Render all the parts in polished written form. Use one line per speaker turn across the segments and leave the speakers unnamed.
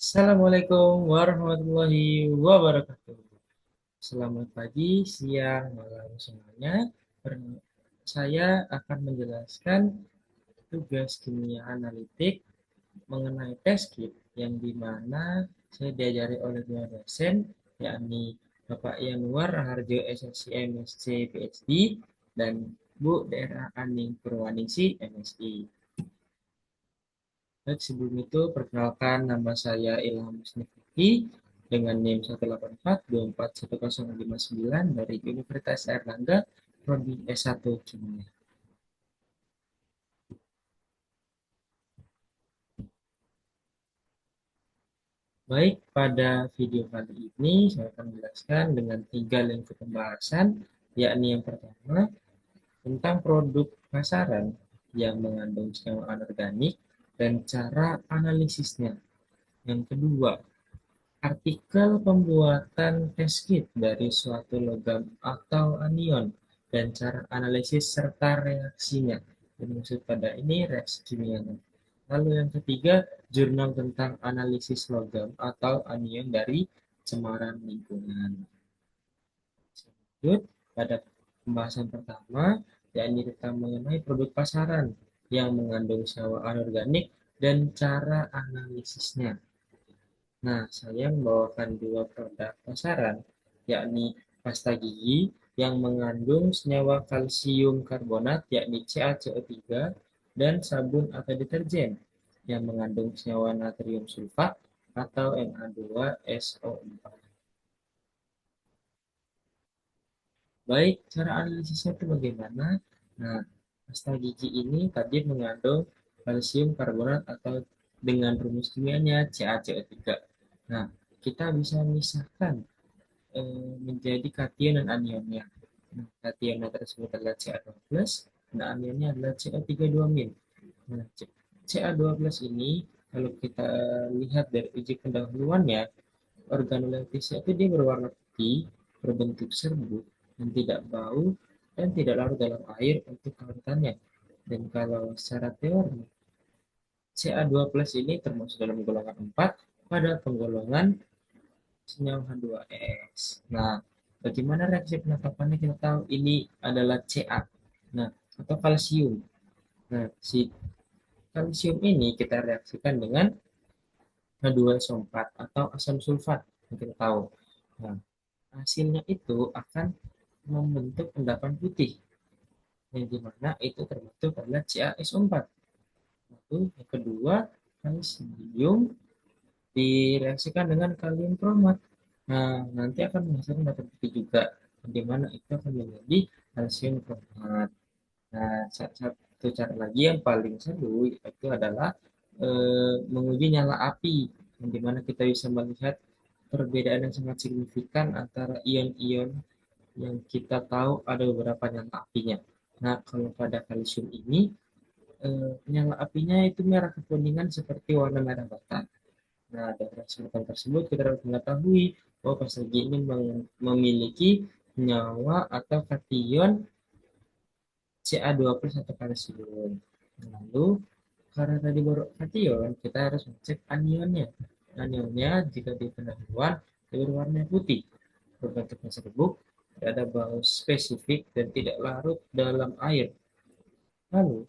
Assalamualaikum warahmatullahi wabarakatuh. Selamat pagi, siang, malam semuanya. Saya akan menjelaskan tugas kimia analitik mengenai test kit yang dimana saya diajari oleh dua dosen, yakni Bapak Yanuar Raharjo SSC MSc PhD dan Bu Daerah Aning Purwaningsi MSI. Baik, sebelum itu perkenalkan nama saya Ilham Musnifiki dengan NIM 184241059 dari Universitas Airlangga, Prodi S1 Kimia. Baik, pada video kali ini saya akan menjelaskan dengan tiga lingkup pembahasan, yakni yang pertama tentang produk pasaran yang mengandung senyawa anorganik dan cara analisisnya. Yang kedua, artikel pembuatan test kit dari suatu logam atau anion dan cara analisis serta reaksinya. Yang maksud pada ini reaksi kimia. Lalu yang ketiga, jurnal tentang analisis logam atau anion dari cemaran lingkungan. Lanjut pada pembahasan pertama, yakni tentang mengenai produk pasaran yang mengandung senyawa anorganik dan cara analisisnya. Nah, saya membawakan dua produk pasaran, yakni pasta gigi yang mengandung senyawa kalsium karbonat, yakni CaCO3, dan sabun atau deterjen yang mengandung senyawa natrium sulfat atau Na2SO4. Baik, cara analisisnya itu bagaimana? Nah, pasta gigi ini tadi mengandung kalsium karbonat atau dengan rumus kimianya CaCO3. Nah, kita bisa memisahkan menjadi kation dan anionnya. Nah, kationnya tersebut adalah Ca2+, dan anionnya adalah Co32-. Nah, Ca2+ ini kalau kita lihat dari uji pendahuluannya, organoleptisnya itu dia berwarna putih, berbentuk serbuk, dan tidak bau, dan tidak larut dalam air untuk kehutatannya. Dan kalau secara teori, Ca2+ ini termasuk dalam golongan 4 pada penggolongan senyawa H2S. Nah, bagaimana reaksi penetapannya? Kita tahu ini adalah Ca. Nah, atau kalsium. Nah, si kalsium ini kita reaksikan dengan H2SO4 atau asam sulfat yang kita tahu. Nah, hasilnya itu akan membentuk endapan putih yang dimana itu terbentuk adalah CaSO4. Lalu yang kedua, kalsium direaksikan dengan kalium kromat. Nah, nanti akan menghasilkan batu putih juga, di mana itu akan menjadi kalsium kromat. Nah, satu cara lagi yang paling seru itu adalah menguji nyala api, yang dimana kita bisa melihat perbedaan yang sangat signifikan antara ion-ion yang kita tahu ada beberapa nyala apinya. Nah, kalau pada kalsium ini, nyala apinya itu merah kekuningan seperti warna merah bata. Nah, dari kesempatan tersebut kita dapat mengetahui bahwa pasagi ini memiliki nyawa atau kation Ca2+ atau kalsium. Lalu, karena tadi baru kation, kita harus mengecek anionnya. Anionnya jika di pendahuluan berwarna putih, berbentuknya serbuk, tidak ada bau spesifik dan tidak larut dalam air. Lalu,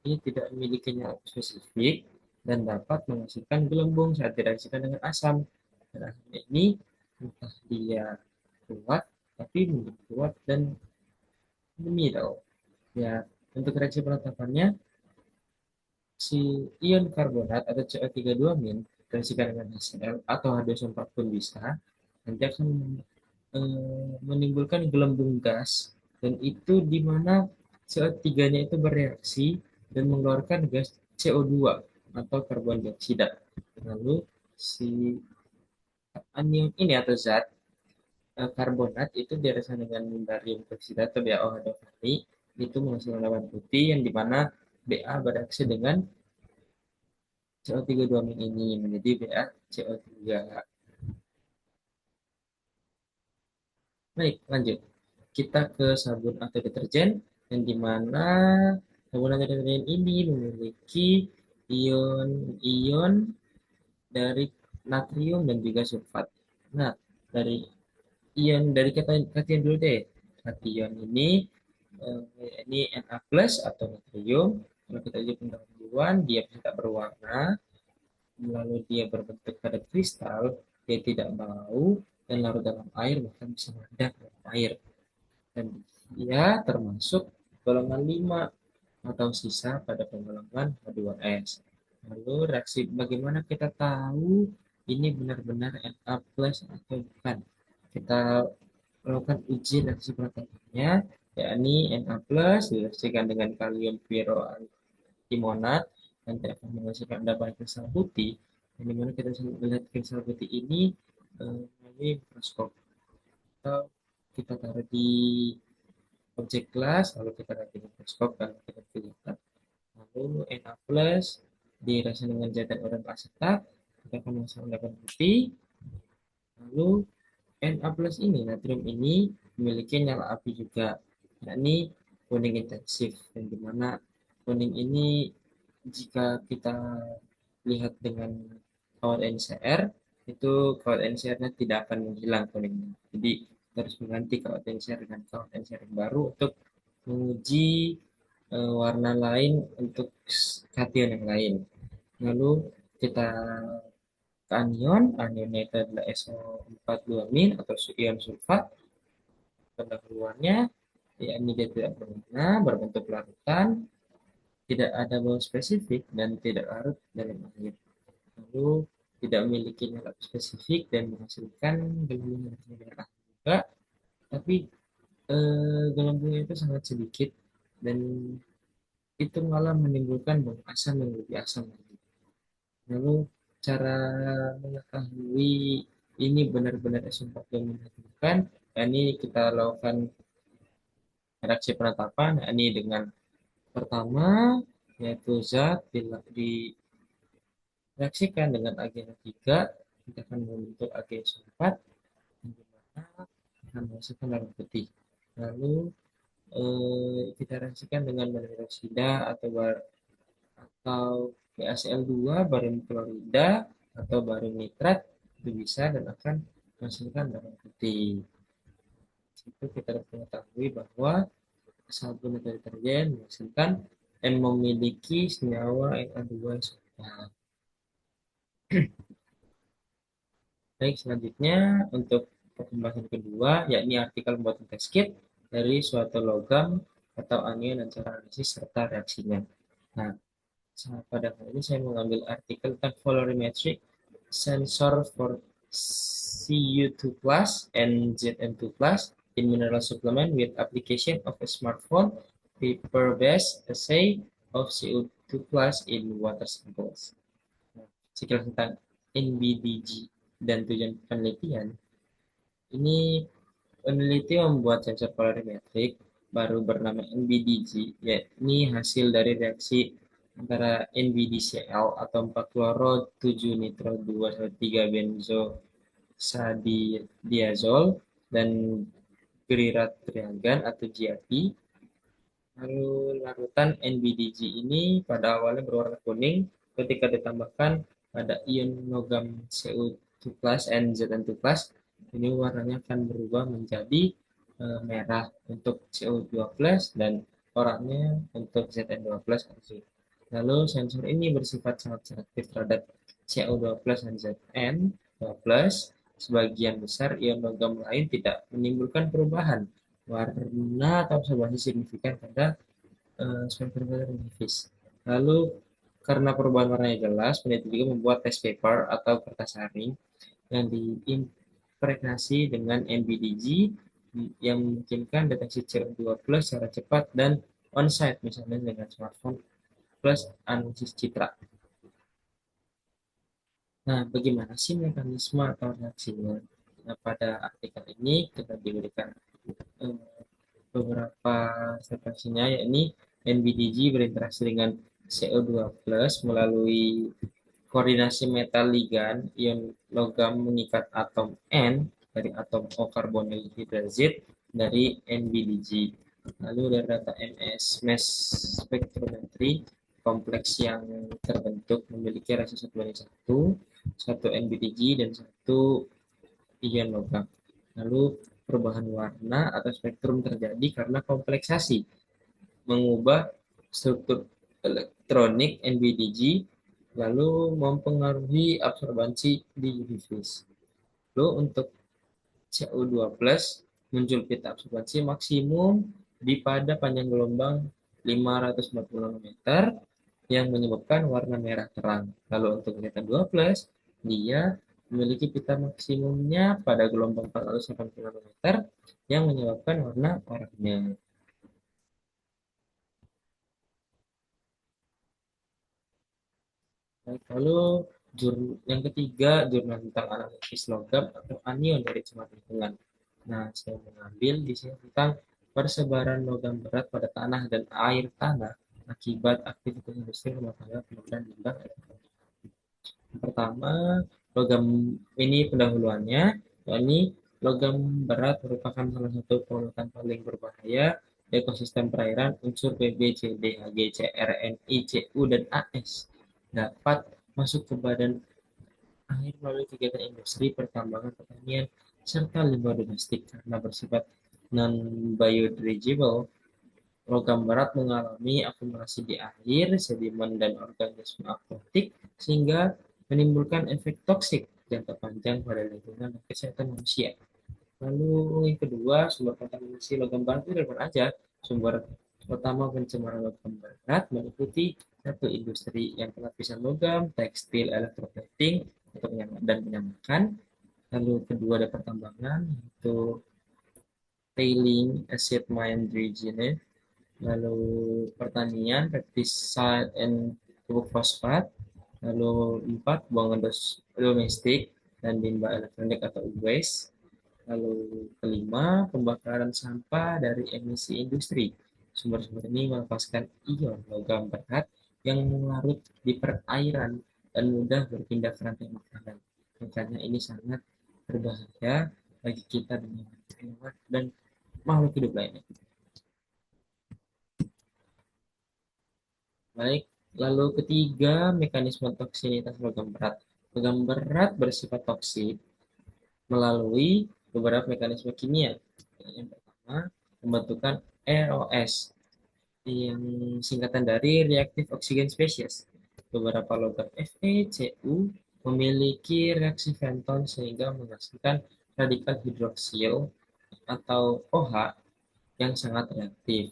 ini tidak memiliki nyawa spesifik dan dapat menghasilkan gelembung saat direaksikan dengan asam. Dan asam ini entah dia kuat, tapi menjadi kuat dan menidau. Ya, untuk reaksi penetapannya, si ion karbonat atau CO32- reaksikan dengan HCl atau H2SO4 pun bisa, nanti akan menimbulkan gelembung gas, dan itu di mana CO3-nya itu bereaksi dan mengeluarkan gas CO2 atau karbon dioksida. Lalu si anion ini atau zat karbonat itu dirasakan dengan barium dioksida atau BaO2 itu menghasilkan lawan putih yang dimana Ba bereaksi dengan CO3 ini menjadi BaCO3. Baik, lanjut. Kita ke sabun atau deterjen yang dimana sabun atau deterjen ini memiliki ion-ion dari natrium dan juga sulfat. Nah, dari kation dulu deh. Kation ini Na plus atau natrium. Kalau kita uji pendahuluan, dia tidak berwarna, lalu dia berbentuk pada kristal, dia tidak bau, dan larut dalam air, bahkan bisa meledak dalam air. Dan dia termasuk golongan 5 atau sisa pada penggolongan H2S. Lalu reaksi bagaimana kita tahu ini benar-benar Na plus atau bukan? Kita melakukan uji reaksi peratapannya, yakni Na plus direaksikan dengan kalium timonat, nanti akan menghasilkan endapan kristal putih, yang dimana kita bisa melihat kristal putih ini melalui mikroskop, atau kita taruh di objek kelas, lalu kita lihat di mikroskop dan kita lihat. Lalu Na plus direaksi dengan zat dan uran asetat, kita akan menghasilkan endapan putih. Lalu Na plus ini, natrium ini memiliki nyala api juga, yakni kuning intensif, yang dimana kuning ini jika kita lihat dengan kawat NCR, itu kawat NCR-nya tidak akan menghilang kuningnya. Jadi kita harus mengganti kawat NCR dengan kawat NCR yang baru untuk menguji warna lain untuk kation yang lain. Lalu kita ke anion, anionnya itu adalah SO42- atau ion sulfat. Pendahuluannya, yakni dia tidak berwarna, berbentuk larutan, tidak ada bau spesifik, dan tidak larut dalam air. Lalu tidak memiliki nyala spesifik dan menghasilkan gelembung yang merah juga, tapi gelembungnya itu sangat sedikit dan itu malah menimbulkan bau asam yang lebih asam lagi. Lalu cara mengetahui ini benar-benar S4 yang menentukan, ini kita lakukan reaksi penetapan, ini dengan pertama yaitu zat direaksikan dengan AgNO3, kita akan membentuk AgSO4 yang dimana akan menghasilkan darah putih. Lalu kita reaksikan dengan barium hidroksida atau BaCl2, barium klorida atau barium nitrat, itu bisa dan akan menghasilkan darah putih. Itu kita dapat mengetahui bahwa sabun atau deterjen menghasilkan dan memiliki senyawa Na2 yang. Baik, selanjutnya untuk pembahasan kedua, yakni artikel pembuatan test kit dari suatu logam atau anion dan cara analisis serta reaksinya. Nah, pada kali ini saya mengambil artikel tentang colorimetric sensor for Cu2 plus and Zn2 plus in mineral supplement with application of a smartphone paper-based assay of CO2 plus in water samples. Nah, sekilas tentang NBDG dan tujuan penelitian. Ini peneliti membuat sensor colorimetrik baru bernama NBDG, yakni hasil dari reaksi antara NBDCl atau 4 kloro 7 nitro 2 3 benzosadiazol dan gliratriagan atau GAP. Lalu larutan NBDG ini pada awalnya berwarna kuning ketika ditambahkan pada ion logam Cu2 plus and Zn2 plus. Ini warnanya akan berubah menjadi merah untuk CO2 plus dan oranye untuk Zn2 plus. Lalu sensor ini bersifat sangat selektif terhadap CO2 plus dan Zn2 plus. Sebagian besar ion logam lain tidak menimbulkan perubahan warna atau observasi signifikan pada spektrum nipis. Lalu karena perubahan warnanya jelas, peneliti juga membuat test paper atau kertas saring yang diimpregnasi dengan NBDG yang memungkinkan deteksi CO2 plus secara cepat dan on-site, misalnya dengan smartphone plus analisis citra. Nah, bagaimana sih mekanisme atau reaksinya? Nah, pada artikel ini kita diberikan beberapa referensinya, yakni NBDG berinteraksi dengan CO2 plus melalui koordinasi metal ligan ion logam mengikat atom N dari atom O karbonil hidrazid dari NBDG. Lalu dari data MS mass spectrometry kompleks yang terbentuk memiliki rasio 1:1 satu NBTG dan satu ion logam. Lalu perubahan warna atau spektrum terjadi karena kompleksasi, mengubah struktur elektronik NBTG, lalu mempengaruhi absorbansi di UV phase. Lalu untuk CO2+, muncul pita absorbansi maksimum pada panjang gelombang 540 nanometer yang menyebabkan warna merah terang. Lalu untuk zeta 2+, dia memiliki pita maksimumnya pada gelombang 480 nanometer yang menyebabkan warna oranye. Baik, lalu yang ketiga, jurnal tentang analisis logam atau anion dari cermat lingkungan. Nah, saya mengambil di sini tentang persebaran logam berat pada tanah dan air tanah akibat aktivitas industri rumah tangga penambangan limbah. Yang pertama, logam ini pendahuluannya, yakni logam berat merupakan salah satu polutan paling berbahaya di ekosistem perairan. Unsur Pb, Cd, Hg, Cr, Ni, Cu, dan As dapat masuk ke badan air melalui kegiatan industri, pertambangan, pertanian, serta limbah domestik karena bersifat non-biodegradable. Logam berat mengalami akumulasi di air, sedimen, dan organisme akuatik sehingga menimbulkan efek toksik jangka panjang pada lingkungan dan kesehatan manusia. Lalu yang kedua, sumber kontaminasi logam berat itu dari mana aja? Sumber utama pencemaran logam berat meliputi satu industri yang pelapisan logam, tekstil, elektroplating, dan penyamakan. Lalu kedua ada pertambangan, yaitu tailing, acid mine dredging, lalu pertanian, pesticide and pupuk fosfat, lalu empat buangan domestik dan limbah elektronik atau waste, lalu kelima pembakaran sampah dari emisi industri. Sumber-sumber ini melepaskan ion logam berat yang larut di perairan dan mudah berpindah ke rantai makanan. Makanya ini sangat berbahaya bagi kita dan makhluk hidup lainnya. Baik, lalu ketiga, mekanisme toksinitas logam berat. Logam berat bersifat toksik melalui beberapa mekanisme kimia. Yang pertama, pembentukan ROS, yang singkatan dari reactive oxygen species. Beberapa logam Fe, Cu memiliki reaksi Fenton sehingga menghasilkan radikal hidroksil atau OH yang sangat reaktif.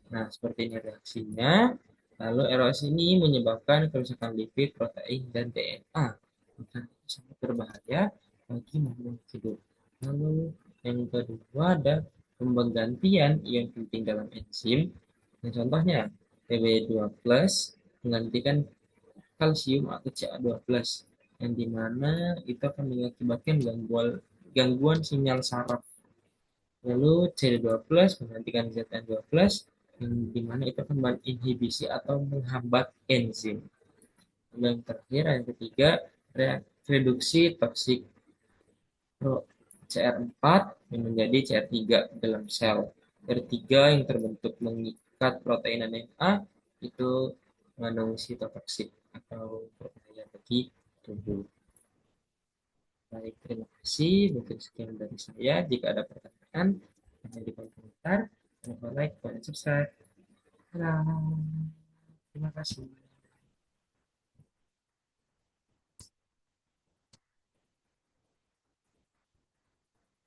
Nah, seperti ini reaksinya. Lalu ROS ini menyebabkan kerusakan lipid, protein, dan DNA. Maka itu sangat berbahaya bagi makhluk hidup. Lalu yang kedua ada penggantian ion penting dalam enzim. Nah, contohnya Pb2+ menggantikan kalsium atau Ca2+, yang dimana itu akan mengakibatkan gangguan sinyal saraf. Lalu CD2+ menggantikan Zn2+, yang dimana itu akan menginhibisi atau menghambat enzim. Dan yang terakhir, yang ketiga, reduksi toksik CR4 yang menjadi CR3 dalam sel. CR3 yang terbentuk mengikat protein DNA itu mengandung sitotoksik atau berbahaya bagi tubuh. Baik, terima kasih. Mungkin sekian dari saya. Jika ada pertanyaan, jangan di kolom komentar. Jangan lupa like, comment, subscribe. Dadah. Terima kasih.